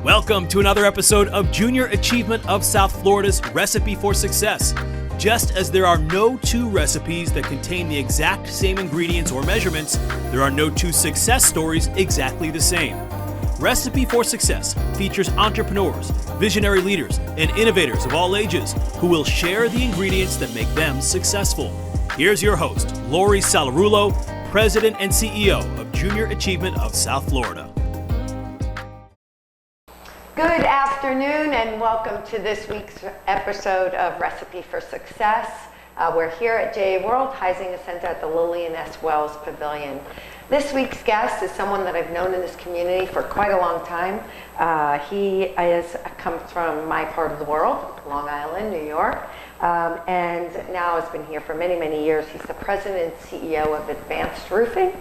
Welcome to another episode of Junior Achievement of South Florida's Recipe for Success. Just as there are no two recipes that contain the exact same ingredients or measurements, there are no two success stories exactly the same. Recipe for Success features entrepreneurs, visionary leaders, and innovators of all ages who will share the ingredients that make them successful. Here's your host, Lori Salarulo, President and CEO of Junior Achievement of South Florida. Good afternoon and welcome to this week's episode of Recipe for Success. We're here at JA World, Heisinger Center at the Lillian S. Wells Pavilion. This week's guest is someone that I've known in this community for quite a long time. He comes from my part of the world, Long Island, New York, and now has been here for many, many years. He's the president and CEO of Advanced Roofing,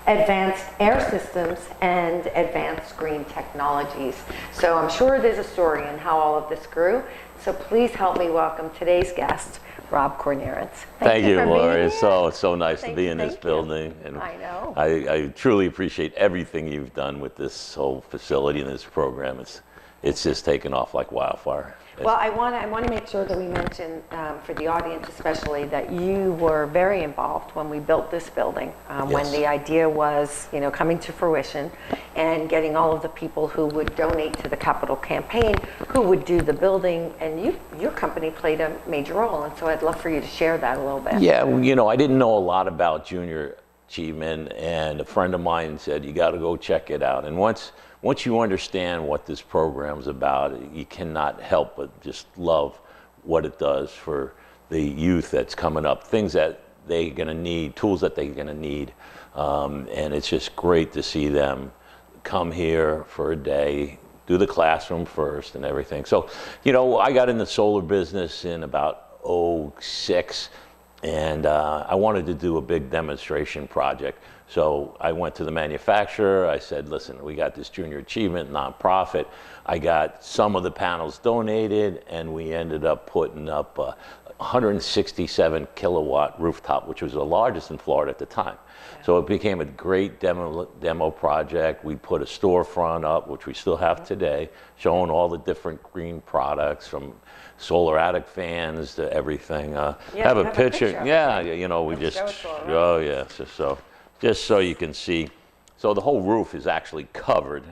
Advanced Air Systems, and Advanced Green Technologies. So I'm sure there's a story in how all of this grew. So please help me welcome today's guest, Rob Kornahrens. Thank you, Lori. It's so nice to be in this building. And I know. I truly appreciate everything you've done with this whole facility and this program. It's just taken off like wildfire. Well, I want to make sure that we mention for the audience especially that you were very involved when we built this building, when the idea was, coming to fruition and getting all of the people who would donate to the capital campaign, who would do the building, and your company played a major role, and so I'd love for you to share that a little bit. Yeah, I didn't know a lot about Junior Achievement, and a friend of mine said, you got to go check it out. And once you understand what this program's about, you cannot help but just love what it does for the youth that's coming up, things that they're going to need, tools that they're going to need. And it's just great to see them come here for a day, do the classroom first and everything. So, I got in the solar business in about 2006. And I wanted to do a big demonstration project. So I went to the manufacturer. I said, listen, we got this Junior Achievement nonprofit. I got some of the panels donated, and we ended up putting up a 167 kilowatt rooftop, which was the largest in Florida at the time. So it became a great demo project. We put a storefront up, which we still have today, showing all the different green products from solar attic fans to everything. Have a picture. Yeah, we just, just so you can see. So the whole roof is actually covered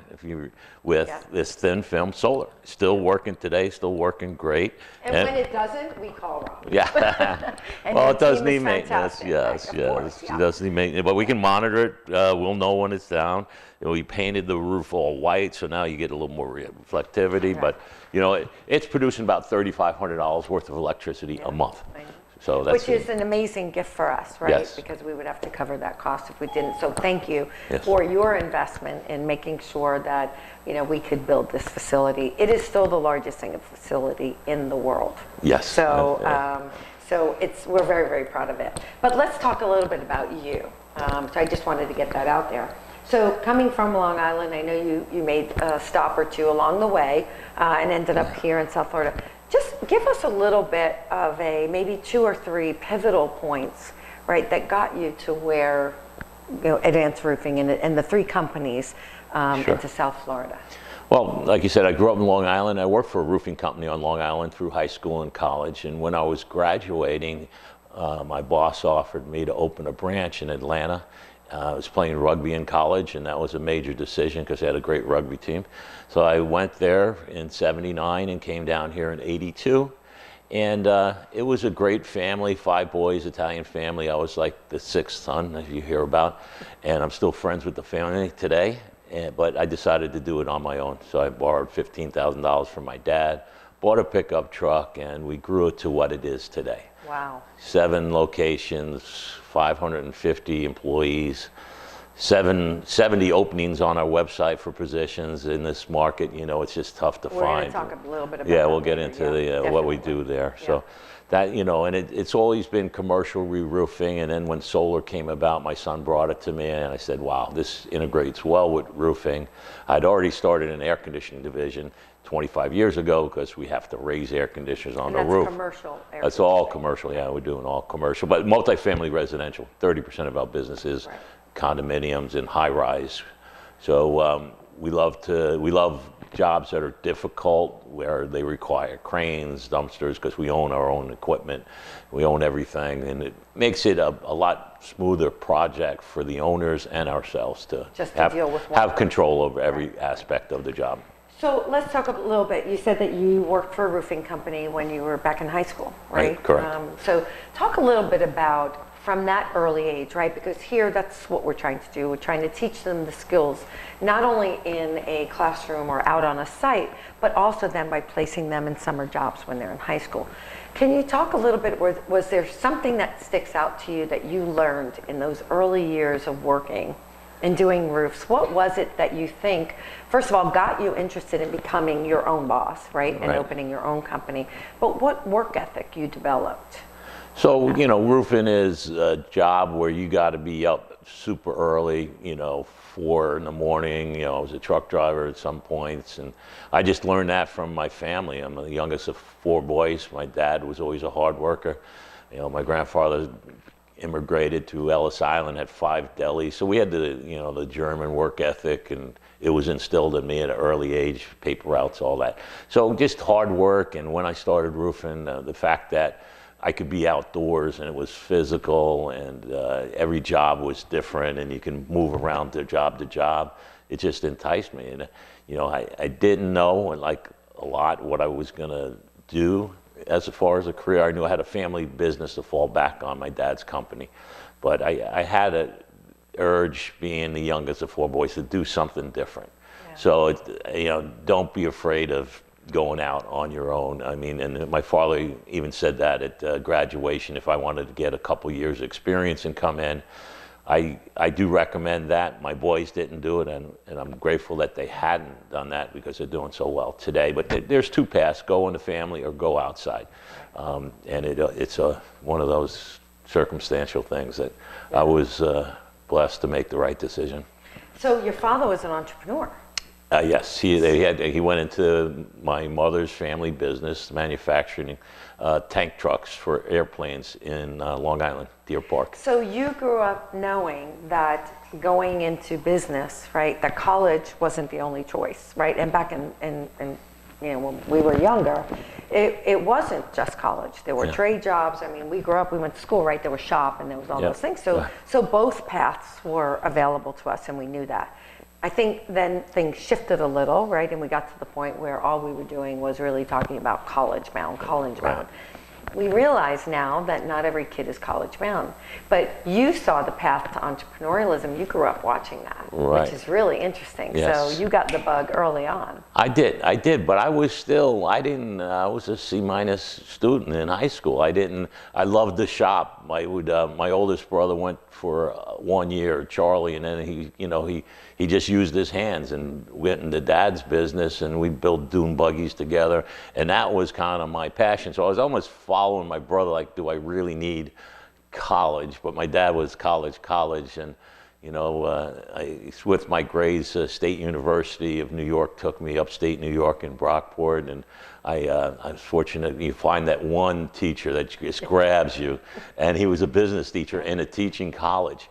with this thin film solar. Still working today, still working great. And when it doesn't, we call Rob. Yeah. Well, it does need maintenance. Yes. It does need maintenance, but we can monitor it. We'll know when it's down. We painted the roof all white, so now you get a little more reflectivity. Right. But it's producing about $3,500 worth of electricity a month. So which is an amazing gift for us, right? Yes. Because we would have to cover that cost if we didn't. So thank you for your investment in making sure that we could build this facility. It is still the largest single facility in the world. Yes. So we're very, very proud of it. But let's talk a little bit about you. So I just wanted to get that out there. So coming from Long Island, I know you made a stop or two along the way and ended up here in South Florida. Just give us a little bit of maybe 2 or 3 pivotal points, right, that got you to where Advanced Roofing and the 3 companies into South Florida. Well, like you said, I grew up in Long Island. I worked for a roofing company on Long Island through high school and college. And when I was graduating, my boss offered me to open a branch in Atlanta. I was playing rugby in college, and that was a major decision because they had a great rugby team. So I went there in '79 and came down here in '82. And it was a great family, 5 boys, Italian family. I was like the 6th son, as you hear about. And I'm still friends with the family today. But I decided to do it on my own. So I borrowed $15,000 from my dad, bought a pickup truck, and we grew it to what it is today. Wow. 7 locations, 550 employees, 70 openings on our website for positions in this market. It's just tough to find. We're going to talk a little bit about that. We'll get into what we do there. Yeah. So that, and it's always been commercial re-roofing. And then when solar came about, my son brought it to me, and I said, wow, this integrates well with roofing. I'd already started an air conditioning division 25 years ago because we have to raise air conditioners on the roof. That's commercial air That's all commercial, yeah, we're doing all commercial. But multifamily residential, 30% of our business is condominiums and high-rise. So we love jobs that are difficult, where they require cranes, dumpsters, because we own our own equipment, we own everything, and it makes it a lot smoother project for the owners and ourselves to, deal with have control over every aspect of the job. So let's talk a little bit. You said that you worked for a roofing company when you were back in high school, right? Correct. So talk a little bit about from that early age, right? Because here, that's what we're trying to do. We're trying to teach them the skills, not only in a classroom or out on a site, but also then by placing them in summer jobs when they're in high school. Can you talk a little bit, was there something that sticks out to you that you learned in those early years of working and doing roofs? What was it that you think, first of all, got you interested in becoming your own boss, right? And opening your own company, but what work ethic you developed? So, roofing is a job where you got to be up super early, 4 in the morning. I was a truck driver at some points, and I just learned that from my family. I'm the youngest of 4 boys. My dad was always a hard worker. My grandfather immigrated to Ellis Island, had 5 delis. So we had the German work ethic, and it was instilled in me at an early age, paper routes, all that. So just hard work. And when I started roofing, the fact that I could be outdoors and it was physical, and every job was different, and you can move around to job. It just enticed me. And I didn't know, like a lot, what I was gonna do as far as a career. I knew I had a family business to fall back on, my dad's company, but I had an urge, being the youngest of 4 boys, to do something different. Yeah. So don't be afraid of going out on your own. I mean, and my father even said that at graduation, if I wanted to get a couple years experience and come in. I do recommend that. My boys didn't do it, and I'm grateful that they hadn't done that, because they're doing so well today. But there's 2 paths: go in the family or go outside. And it's one of those circumstantial things that I was blessed to make the right decision. So your father was an entrepreneur. Yes, he went into my mother's family business, manufacturing tank trucks for airplanes in Long Island, Deer Park. So you grew up knowing that going into business, right, that college wasn't the only choice, right? And back in when we were younger, it wasn't just college. There were trade jobs. I mean, we went to school, right? There was shop, and there was all those things. So both paths were available to us, and we knew that. I think then things shifted a little, right? And we got to the point where all we were doing was really talking about college bound. Right. We realize now that not every kid is college bound, but you saw the path to entrepreneurialism. You grew up watching that, which is really interesting. Yes. So you got the bug early on. I did, but I was a C- student in high school. I loved the shop. My oldest brother went for 1 year, Charlie, and then he just used his hands and went into Dad's business, and we built dune buggies together, and that was kind of my passion. So I was almost following my brother, like, do I really need college? But my dad was college, and with my grades, State University of New York took me upstate New York in Brockport, and I was fortunate. You find that one teacher that just grabs you, and he was a business teacher in a teaching college.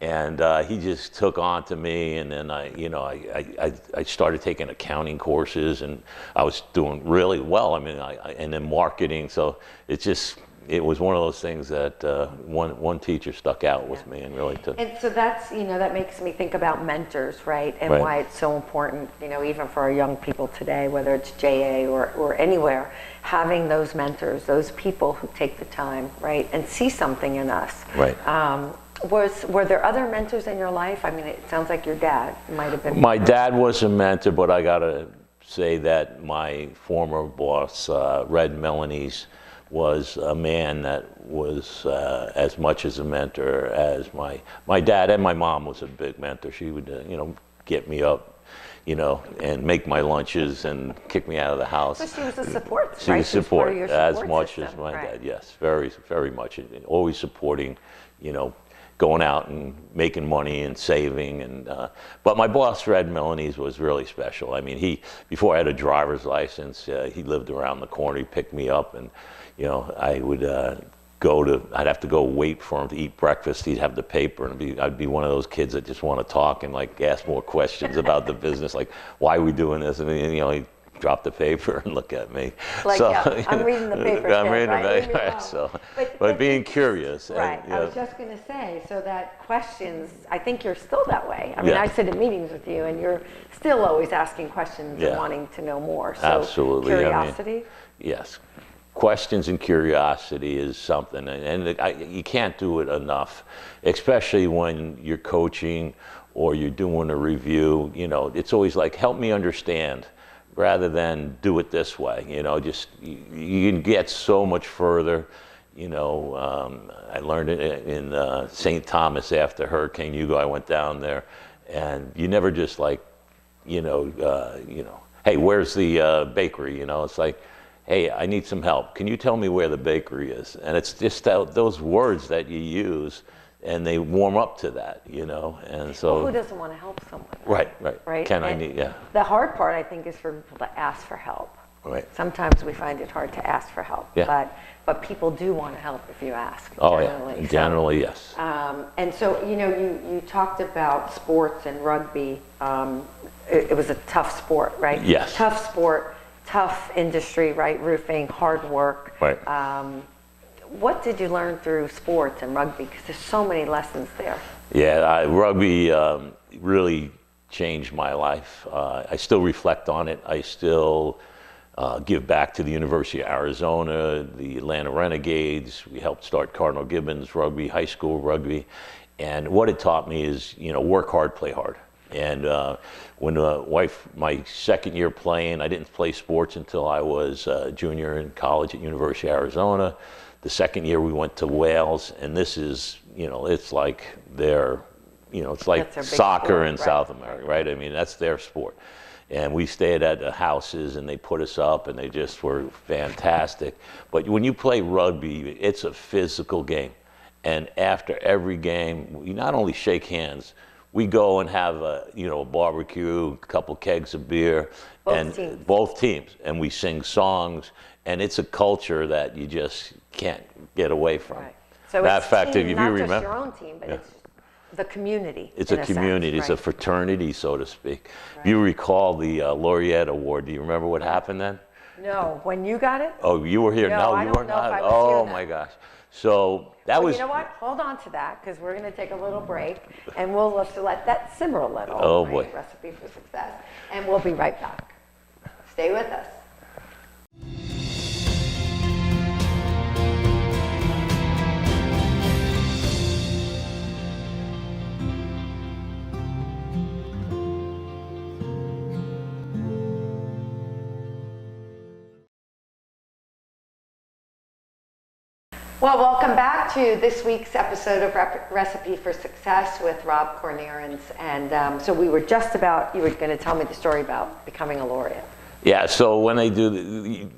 And he just took on to me, and then I started taking accounting courses, and I was doing really well. I mean, and then marketing. So it was one of those things that one teacher stuck out with me and really took. And so that's that makes me think about mentors, right? And why it's so important, even for our young people today, whether it's JA or anywhere, having those mentors, those people who take the time, right, and see something in us. Right. Were there other mentors in your life? I mean, it sounds like your dad might have been. My dad was a mentor, but I gotta say that my former boss, Red Milanese, was a man that was as much as a mentor as my dad, and my mom was a big mentor. She would, get me up, and make my lunches and kick me out of the house. So she was a support, she was support as much system, as my dad. Yes, very, very much. Always supporting, going out and making money and saving. And but my boss, Red Milanese, was really special. I mean, before I had a driver's license, he lived around the corner. He picked me up, and I would I'd have to go wait for him to eat breakfast. He'd have the paper, and I'd be one of those kids that just want to talk and like ask more questions about the business, like why are we doing this? And he'd drop the paper and look at me. Like, I'm reading the paper. I'm reading right? the paper. So, but being curious. Right. And, I was just going to say, so that questions, I think you're still that way. I mean, I sit in meetings with you, and you're still always asking questions and wanting to know more. So absolutely. Curiosity? Yes. Questions and curiosity is something, and you can't do it enough, especially when you're coaching or you're doing a review. It's always like, help me understand, rather than do it this way. Just you can get so much further. I learned it in St. Thomas after Hurricane Hugo. I went down there, and you never just like, hey, where's the bakery? It's like, hey, I need some help. Can you tell me where the bakery is? And it's just those words that you use, and they warm up to that, And so, well, who doesn't want to help someone? Right. Right. The hard part, I think, is for people to ask for help. Right. Sometimes we find it hard to ask for help. Yeah. But people do want to help if you ask. Oh, generally. yeah. Generally, yes. And so, you talked about sports and rugby. It was a tough sport, right? Yes. Tough sport. Tough industry, right? Roofing, hard work. Right. What did you learn through sports and rugby? Because there's so many lessons there. Yeah, rugby really changed my life. I still reflect on it. I still give back to the University of Arizona, the Atlanta Renegades. We helped start Cardinal Gibbons rugby, high school rugby. And what it taught me is, work hard, play hard. And when my second year playing, I didn't play sports until I was a junior in college at University of Arizona. The second year we went to Wales, and this is, it's like it's like soccer sport, in South America, right? I mean, that's their sport. And we stayed at the houses, and they put us up, and they just were fantastic. But when you play rugby, it's a physical game. And after every game, we not only shake hands, we go and have a barbecue, a couple kegs of beer, both teams, and we sing songs, and it's a culture that you just can't get away from. Right. So that it's fact, team, if not you just remember, your own team, but it's the community. It's a community. It's a fraternity, so to speak. Right. You recall the Laureate Award? Do you remember what happened then? No, when you got it? Oh, you were here. No, you were not. Oh my gosh. So that was. You know what? Hold on to that, because we're going to take a little break, and we'll have to let that simmer a little. Oh boy. Recipe for Success, and we'll be right back. Stay with us. Well, welcome back to this week's episode of Recipe for Success with Rob Kornahrens. And so you were going to tell me the story about becoming a laureate. Yeah, so when they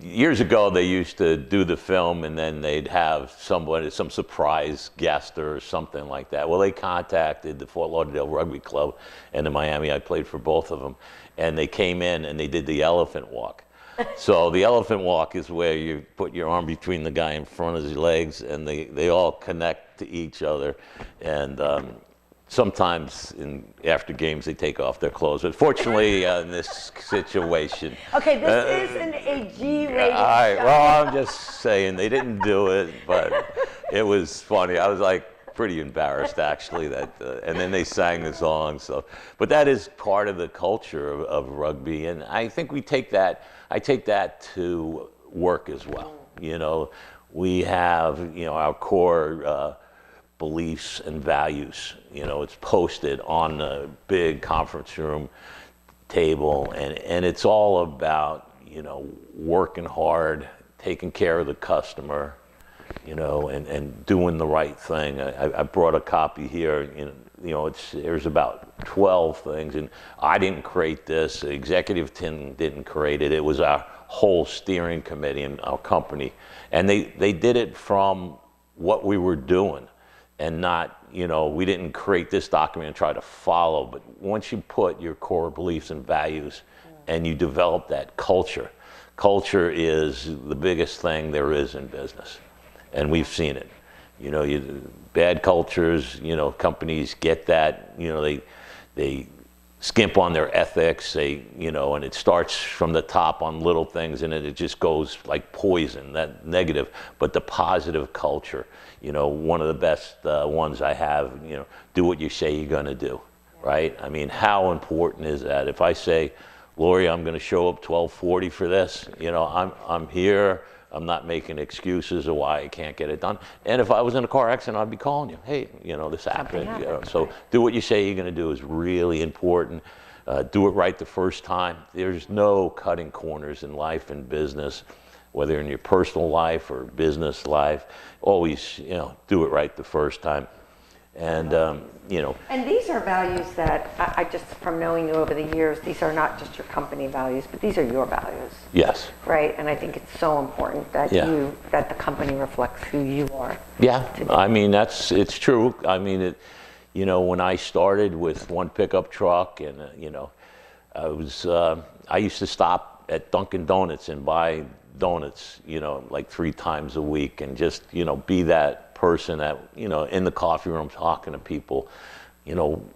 years ago, they used to do the film, and then they'd have some surprise guest or something like that. Well, they contacted the Fort Lauderdale Rugby Club, and in Miami, I played for both of them. And they came in and they did the elephant walk. So the elephant walk is where you put your arm between the guy in front of his legs, and they all connect to each other. And sometimes after games they take off their clothes. But fortunately, in this situation. Okay, this isn't a G-rated all right, show. well, I'm just saying they didn't do it, but it was funny. I was like pretty embarrassed actually and then they sang the song. So, but that is part of the culture of rugby, and I think I take that to work as well. We have our core beliefs and values. It's posted on the big conference room table, and it's all about working hard, taking care of the customer, and doing the right thing. I brought a copy here. There's about 12 things, and I didn't create this. The executive team didn't create it. It was our whole steering committee in our company, and they did it from what we were doing, and not we didn't create this document and try to follow. But once you put your core beliefs and values, and you develop that culture is the biggest thing there is in business. And we've seen it. Bad cultures, companies get that, they skimp on their ethics, and it starts from the top on little things, and it just goes like poison, that negative. But the positive culture, one of the best ones I have, do what you say you're gonna do, right? I mean, how important is that? If I say, Lori, I'm gonna show up 12:40 for this, I'm here, I'm not making excuses of why I can't get it done. And if I was in a car accident, I'd be calling you. Hey, this happened. So do what you say you're going to do is really important. Do it right the first time. There's no cutting corners in life and business, whether in your personal life or business life. Always, do it right the first time. And, And these are values that I just, from knowing you over the years, these are not just your company values, but these are your values. Yes. Right? And I think it's so important that that the company reflects who you are. Yeah. I mean, it's true. I mean, when I started with one pickup truck and, I used to stop at Dunkin' Donuts and buy donuts, like 3 times a week and just, be that person that, in the coffee room talking to people,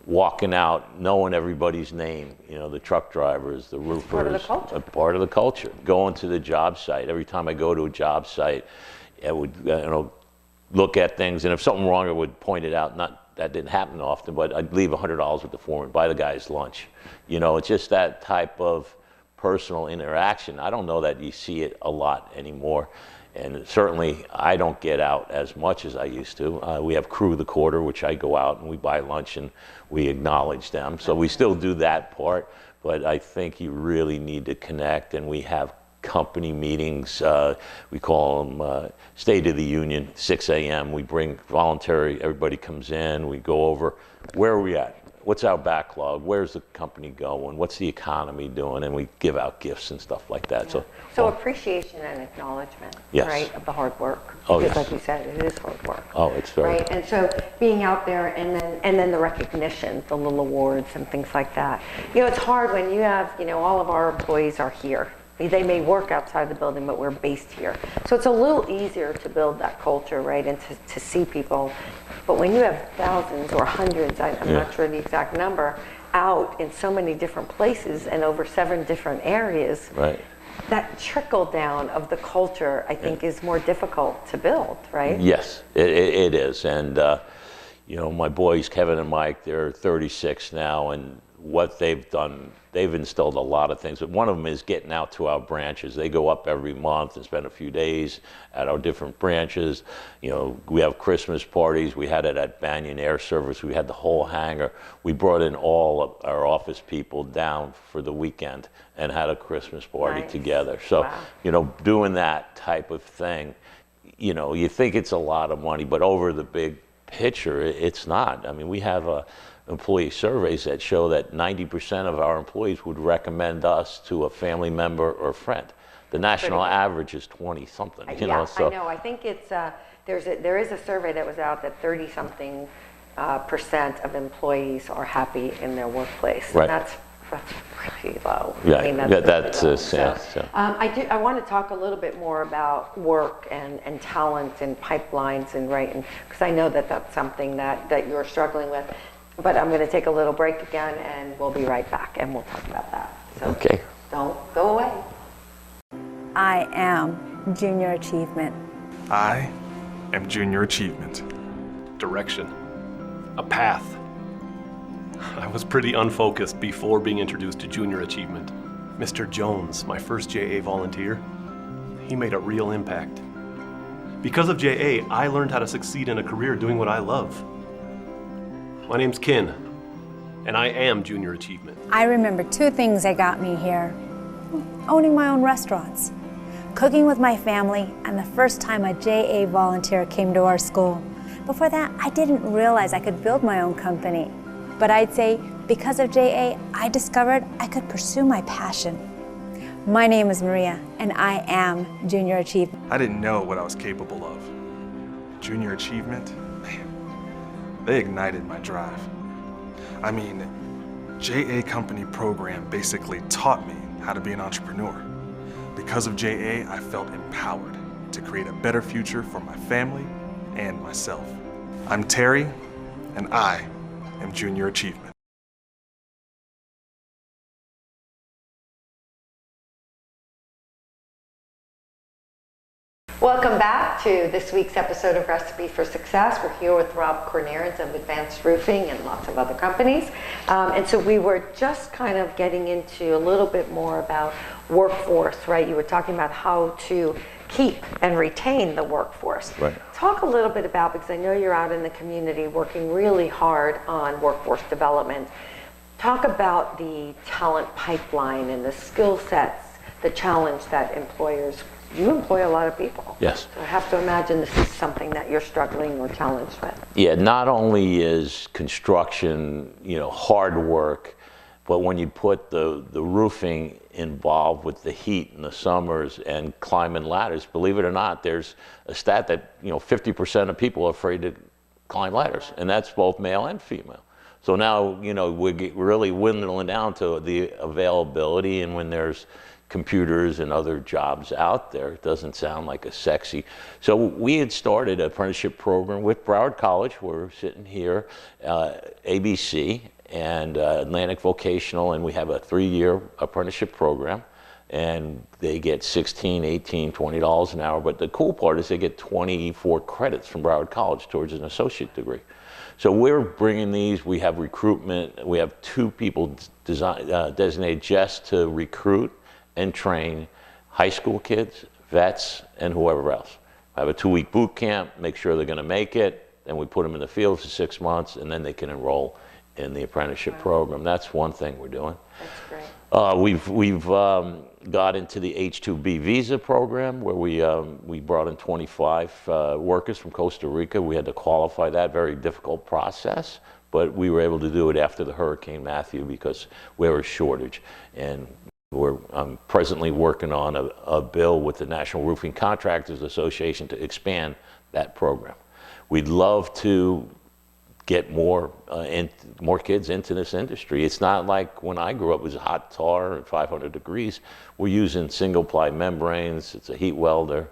walking out, knowing everybody's name, the truck drivers, the roofers. Part of the culture. Part of the culture. Going to the job site. Every time I go to a job site, I would, look at things, and if something wrong, I would point it out. That didn't happen often, but I'd leave $100 with the foreman, buy the guy's lunch. It's just that type of personal interaction. I don't know that you see it a lot anymore. And certainly, I don't get out as much as I used to. We have Crew of the Quarter, which I go out and we buy lunch and we acknowledge them. So we still do that part, but I think you really need to connect, and we have company meetings. We call them State of the Union, 6 a.m. We bring voluntary, everybody comes in, we go over, where are we at? What's our backlog? Where's the company going? What's the economy doing? And we give out gifts and stuff like that. Yeah. So appreciation and acknowledgement, yes, right, of the hard work. Oh, because yes. like you said, it is hard work. Oh, it's very right. And so being out there, and then the recognition, the little awards and things like that. It's hard when you have, all of our employees are here. They may work outside the building, but we're based here. So it's a little easier to build that culture, right, and to see people. But when you have thousands or hundreds, I'm not sure the exact number, out in so many different places and over 7 different areas, right, that trickle down of the culture, I think, is more difficult to build, right? Yes, it is. And, my boys, Kevin and Mike, they're 36 now, and what they've done, they've instilled a lot of things. But one of them is getting out to our branches. They go up every month and spend a few days at our different branches. We have Christmas parties. We had it at Banyan Air Service. We had the whole hangar. We brought in all of our office people down for the weekend and had a Christmas party together. So, wow, doing that type of thing, you think it's a lot of money, but over the big picture, it's not. I mean, we have employee surveys that show that 90% of our employees would recommend us to a family member or friend. The national average is 20-something. So. I know. I think it's there is a survey that was out that 30-something percent of employees are happy in their workplace. Right. And that's really low. Yeah, I mean, that's really low. So, I want to talk a little bit more about work and talent and pipelines and because I know that that's something that you're struggling with. But I'm going to take a little break again, and we'll be right back, and we'll talk about that. So okay. Don't go away. I am Junior Achievement. I am Junior Achievement. Direction. A path. I was pretty unfocused before being introduced to Junior Achievement. Mr. Jones, my first JA volunteer, he made a real impact. Because of JA, I learned how to succeed in a career doing what I love. My name's Ken, and I am Junior Achievement. I remember 2 things that got me here. Owning my own restaurants, cooking with my family, and the first time a JA volunteer came to our school. Before that, I didn't realize I could build my own company. But I'd say because of JA, I discovered I could pursue my passion. My name is Maria, and I am Junior Achievement. I didn't know what I was capable of. Junior Achievement? Man, they ignited my drive. I mean, JA Company program basically taught me how to be an entrepreneur. Because of JA, I felt empowered to create a better future for my family and myself. I'm Terry, and I am Junior Achievement. Welcome back to this week's episode of Recipe for Success. We're here with Rob Kornahrens of Advanced Roofing and lots of other companies. And so we were just kind of getting into a little bit more about workforce, right? You were talking about how to keep and retain the workforce. Right. Talk a little bit about, because I know you're out in the community working really hard on workforce development. Talk about the talent pipeline and the skill sets, the challenge that employers, you employ a lot of people. Yes. So I have to imagine this is something that you're struggling or challenged with. Yeah, not only is construction, hard work, but when you put the roofing involved with the heat in the summers and climbing ladders, believe it or not, there's a stat that 50% of people are afraid to climb ladders, and that's both male and female. So now we're really dwindling down to the availability, and when there's computers and other jobs out there, it doesn't sound like a sexy. So we had started an apprenticeship program with Broward College. We're sitting here, ABC and Atlantic Vocational, and we have a 3-year apprenticeship program, and they get $16, $18, $20 an hour. But the cool part is they get 24 credits from Broward College towards an associate degree. So we're bringing these. We have recruitment. We have 2 people designated just to recruit and train high school kids, vets, and whoever else. I have a 2-week boot camp, make sure they're going to make it, then we put them in the field for 6 months, and then they can enroll in the apprenticeship program. That's one thing we're doing. That's great. We've got into the H-2B visa program, where we brought in 25 workers from Costa Rica. We had to qualify that, very difficult process, but we were able to do it after the Hurricane Matthew because we were a shortage. And I'm presently working on a bill with the National Roofing Contractors Association to expand that program. We'd love to get more kids into this industry. It's not like when I grew up, it was hot tar and 500 degrees. We're using single-ply membranes. It's a heat welder.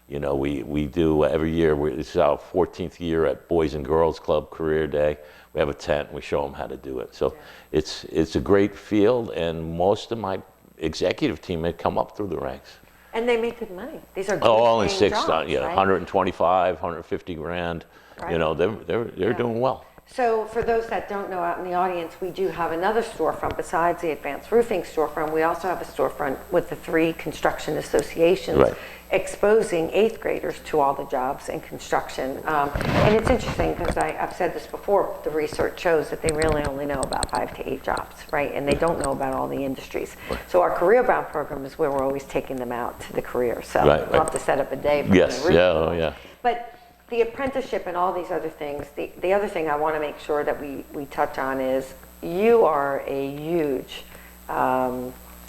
We do every year, it's our 14th year at Boys and Girls Club Career Day. We have a tent and we show them how to do it. So it's a great field, and most of my executive team had come up through the ranks. And they make good money. These are good all in paying 6 jobs, yeah, right? 125, 150 grand. Right. They're doing well. So for those that don't know out in the audience, we do have another storefront besides the Advanced Roofing storefront. We also have a storefront with the 3 construction associations, Right. exposing 8th graders to all the jobs in construction. And it's interesting because I've said this before, the research shows that they really only know about 5 to 8 jobs, right? And they don't know about all the industries. Right. So our Career Bound program is where we're always taking them out to the career. So we'll have to set up a day for Yes, yeah. But the apprenticeship and all these other things, the other thing I want to make sure that we touch on is you are a huge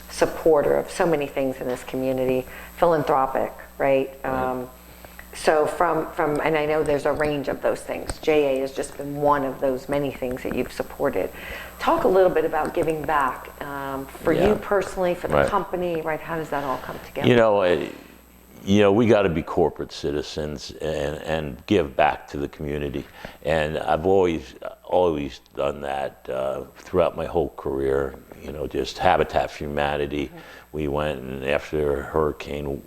supporter of so many things in this community, philanthropic, right? So from and I know there's a range of those things. JA has just been one of those many things that you've supported. Talk a little bit about giving back for you personally, for the company, right? How does that all come together? We got to be corporate citizens and give back to the community. And I've always done that throughout my whole career, just Habitat for Humanity. Mm-hmm. We went, and after Hurricane,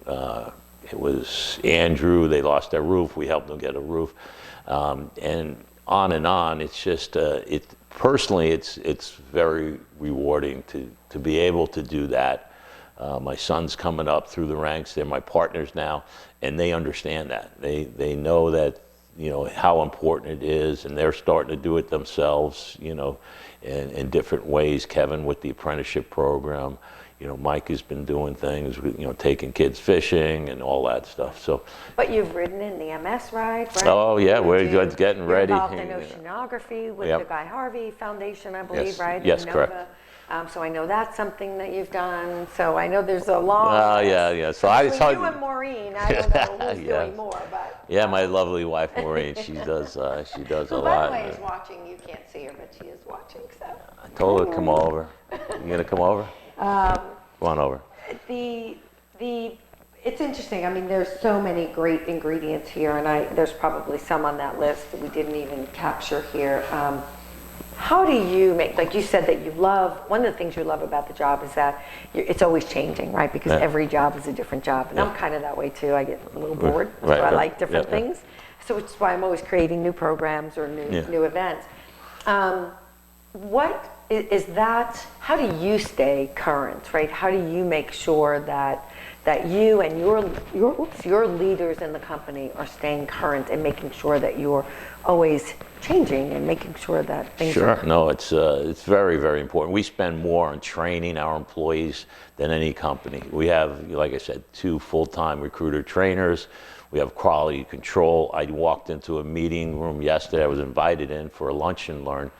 it was Andrew, they lost their roof. We helped them get a roof. And on. It's just, personally, it's very rewarding to be able to do that. My son's coming up through the ranks. They're my partners now, and they understand that. They know that, how important it is, and they're starting to do it themselves, in different ways. Kevin with the apprenticeship program. Mike has been doing things with, taking kids fishing and all that stuff. So. But you've ridden in the MS ride, right? Oh yeah, we're getting ready. You're involved in oceanography with the Guy Harvey Foundation, I believe, right? Yes, correct. So I know that's something that you've done. So I know there's a long list. Yeah. So I saw you and Maureen. I don't know who's doing more, but yeah, my lovely wife Maureen. She does a lot. Who, by the way, is watching. You can't see her, but she is watching. So I told her to come over. You gonna come over? Come on over. It's interesting. I mean, there's so many great ingredients here, and there's probably some on that list that we didn't even capture here. How do you make, like you said, that you love, one of the things you love about the job is that it's always changing, right? Because every job is a different job. And I'm kind of that way too. I get a little bored, so I like different things. So which is why I'm always creating new programs or new events. What is that, how do you stay current, right? How do you make sure that you and your leaders in the company are staying current and making sure that you're always changing and making sure that things are... No, it's very, very important. We spend more on training our employees than any company. We have, like I said, 2 full-time recruiter trainers. We have quality control. I walked into a meeting room yesterday. I was invited in for a lunch and learn,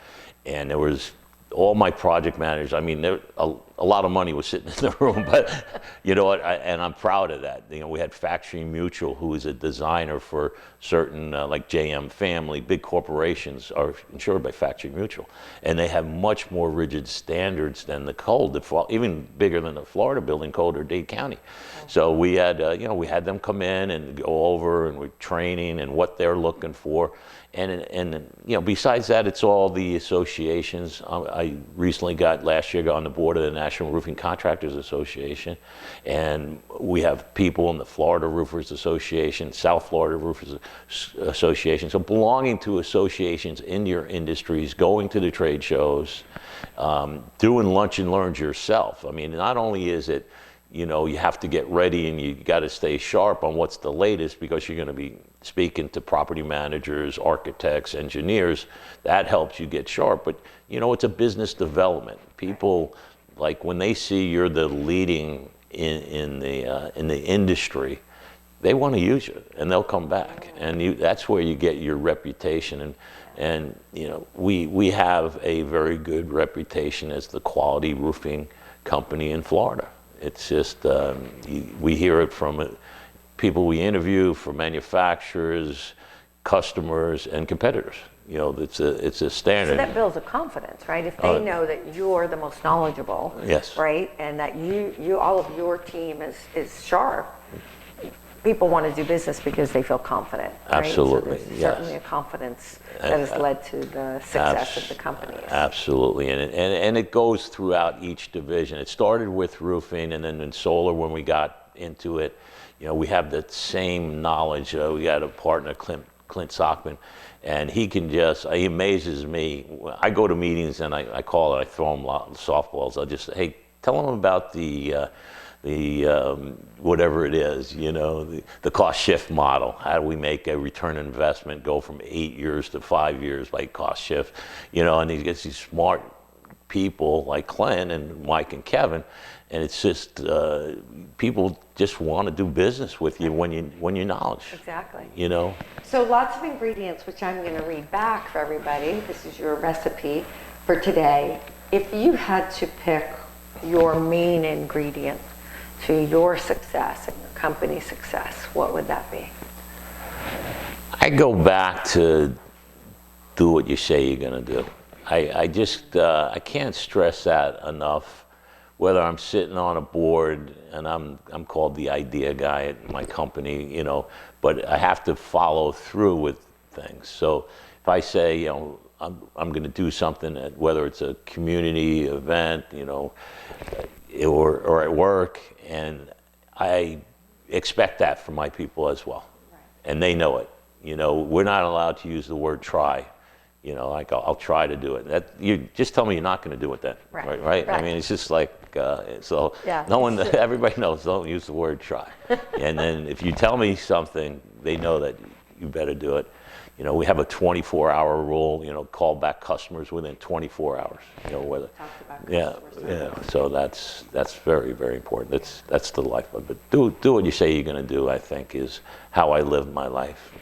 and there was all my project managers. I mean, a lot of money was sitting in the room, but you know what, and I'm proud of that. You know, we had Factory Mutual, who is a designer for certain, like JM Family, big corporations are insured by Factory Mutual, and they have much more rigid standards than the code, even bigger than the Florida building code or Dade County. So we had, we had them come in and go over, and we're training and what they're looking for. And besides that, it's all the associations. I recently last year got on the board of the National Roofing Contractors Association, and we have people in the Florida Roofers Association, South Florida Roofers Association. So belonging to associations in your industries, going to the trade shows, doing lunch and learns yourself. I mean, not only is it, you have to get ready and you got to stay sharp on what's the latest, because you're going to be speaking to property managers, architects, engineers. That helps you get sharp. But, it's a business development. People, like, when they see you're the leading in the industry, they want to use you and they'll come back. And that's where you get your reputation. And we have a very good reputation as the quality roofing company in Florida. It's just, we hear it from people we interview, from manufacturers, customers, and competitors. It's a standard. So that builds a confidence, right? If they know that you're the most knowledgeable, yes, right, and that you all of your team is sharp, people want to do business because they feel confident, right? Absolutely, so there's certainly a confidence that has led to the success of the company. Absolutely, and it goes throughout each division. It started with roofing, and then in solar, when we got into it, we have the same knowledge. We got a partner, Clint Sockman, and he amazes me. I go to meetings and I call it, I throw him softballs. I'll just say, hey, tell him about the whatever it is, the cost shift model. How do we make a return on investment go from 8 years to 5 years by cost shift? And he gets these smart people like Clint and Mike and Kevin, and it's just people just want to do business with you when you knowledge. Exactly. So lots of ingredients, which I'm going to read back for everybody. This is your recipe for today. If you had to pick your main ingredient to your success and your company's success, what would that be? I go back to do what you say you're going to do. I can't stress that enough. Whether I'm sitting on a board and I'm called the idea guy at my company, but I have to follow through with things. So if I say, I'm going to do something, whether it's a community event, or at work, and I expect that from my people as well. Right. And they know it. We're not allowed to use the word try. Like I'll try to do it. You just tell me you're not going to do it then. Right. I mean, it's just like, everybody knows, don't use the word try. And then if you tell me something, they know that you better do it. We have a 24-hour rule, call back customers within 24 hours, So that's very, very important. That's the life of it. Do what you say you're going to do, I think, is how I live my life.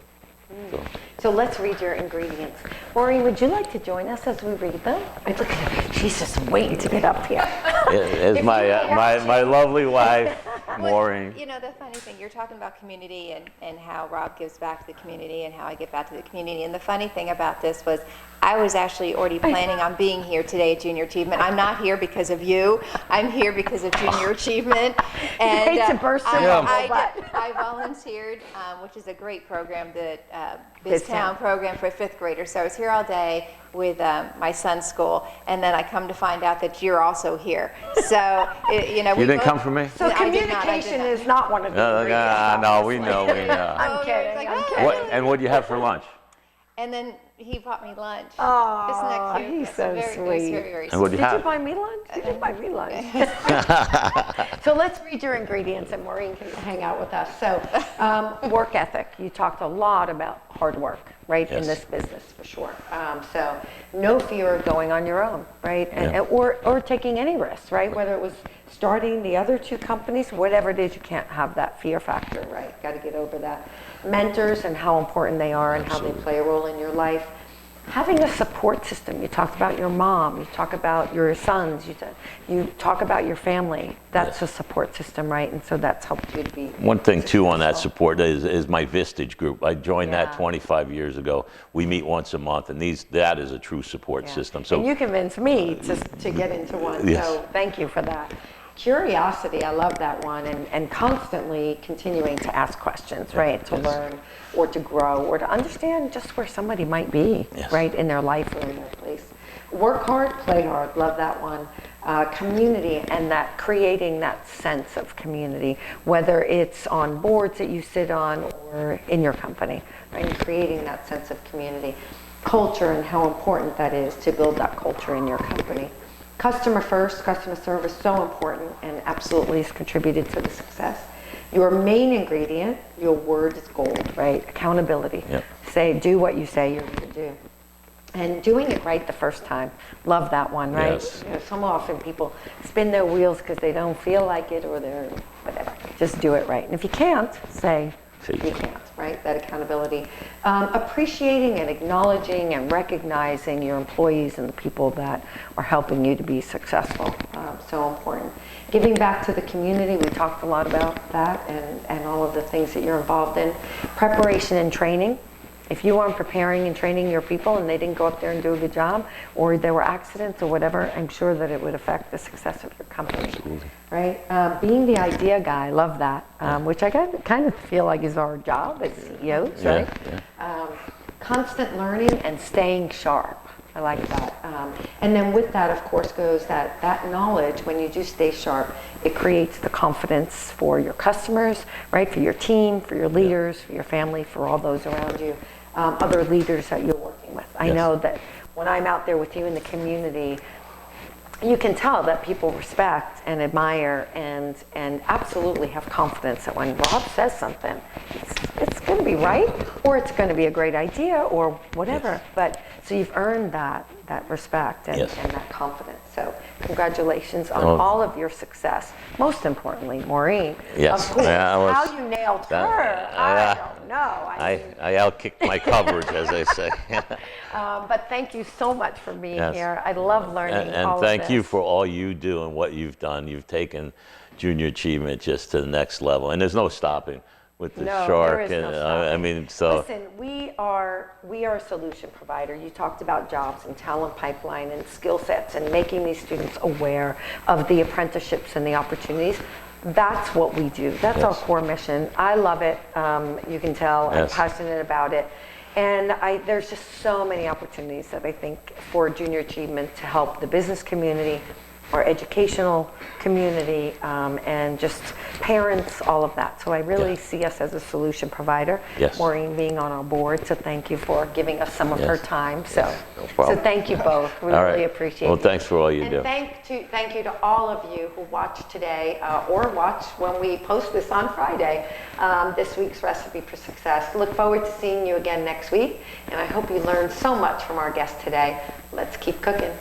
So let's read your ingredients. Maureen, would you like to join us as we read them? Look at her. She's just waiting to get up here. It's my lovely wife, Maureen. You know, the funny thing, you're talking about community and how Rob gives back to the community and how I give back to the community. And the funny thing about this was I was actually already planning on being here today at Junior Achievement. I'm not here because of you. I'm here because of Junior Achievement. And hate to burst your bubble, but I volunteered, which is a great program, the BizTown program for fifth graders. So I was here all day with my son's school, and then I come to find out that you're also here. So, you know, You didn't come for me? so No, I did not, communication is not one of the No, ingredients. no, we know. I'm kidding. like, I'm oh, kidding. And what do you have for lunch? And then he bought me lunch. Oh, Isn't that cute? he's Yes, so very, it was sweet. very, very And what do sweet. you Did you have? buy me lunch? You did buy me lunch. So let's read your ingredients, and Maureen can hang out with us. So work ethic. You talked a lot about hard work, right, in Yes. this business, for sure. So no fear of going on your own, right, and, Yeah. or taking any risks, right, whether it was starting the other two companies, whatever it is, you can't have that fear factor, right? Got to get over that. Mentors and how important they are and how they play a role in your life. Having a support system. You talked about your mom, you talk about your sons, you talk about your family. That's a support system, right? And so that's helped you to be One thing too on that successful. support is my Vistage group. I joined Yeah. that 25 years ago. We meet once a month, and that is a true support Yeah. system. And you convinced me to get into one, Yes. so thank you for that. Curiosity, I love that one, and constantly continuing to ask questions, right? To Yes. learn or to grow or to understand just where somebody might be, Yes. right, in their life or in their place. Work hard, play hard, love that one. Community and that creating that sense of community, whether it's on boards that you sit on or in your company, right? And creating that sense of community. Culture and how important that is to build that culture in your company. Customer first, customer service, so important and absolutely has contributed to the success. Your main ingredient, your word is gold, right? Accountability. Yep. Do what you say you're going to do. And doing it right the first time. Love that one, right? Yes. You know, so often people spin their wheels because they don't feel like it or they're whatever. Just do it right. And if you can't, say you can't, right? That accountability. Appreciating and acknowledging and recognizing your employees and the people that are helping you to be successful. So important. Giving back to the community, we talked a lot about that and all of the things that you're involved in. Preparation and training. If you aren't preparing and training your people and they didn't go up there and do a good job, or there were accidents or whatever, I'm sure that it would affect the success of your company. Absolutely. Right? Being the idea guy, love that, which I kind of feel like is our job as CEOs, right? Constant learning and staying sharp. I like that. And then with that, of course, goes that knowledge. When you do stay sharp, it creates the confidence for your customers, right? For your team, for your leaders, for your family, for all those around you, other leaders that you're working with. I know that when I'm out there with you in the community, you can tell that people respect and admire and absolutely have confidence that when Rob says something, it's going to be right, or it's going to be a great idea, or whatever. Yes. But so you've earned that respect and that confidence. So congratulations on all of your success. Most importantly, Maureen. Yes. Of course. Yeah, How you nailed her, I don't know. I outkicked my coverage, as they say. But thank you so much for being Yes. here. I love learning And all of thank you this. for all you do and what you've done. You've taken Junior Achievement just to the next level, and there's no stopping with the No, shark. there is no and stopping. I mean, so Listen, we are a solution provider. You talked about jobs and talent pipeline and skill sets and making these students aware of the apprenticeships and the opportunities. That's what we do. That's our core mission. I love it. You can tell I'm passionate about it. And there's just so many opportunities that I think for Junior Achievement to help the business community, our educational community, and just parents, all of that. So I really see us as a solution provider. Yes. Maureen being on our board, so thank you for giving us some of her time. So, no problem. so thank you both. We all really right. appreciate Well, it. thanks for all you And do. thank you to all of you who watched today or watch when we post this on Friday, this week's Recipe for Success. Look forward to seeing you again next week, and I hope you learned so much from our guest today. Let's keep cooking.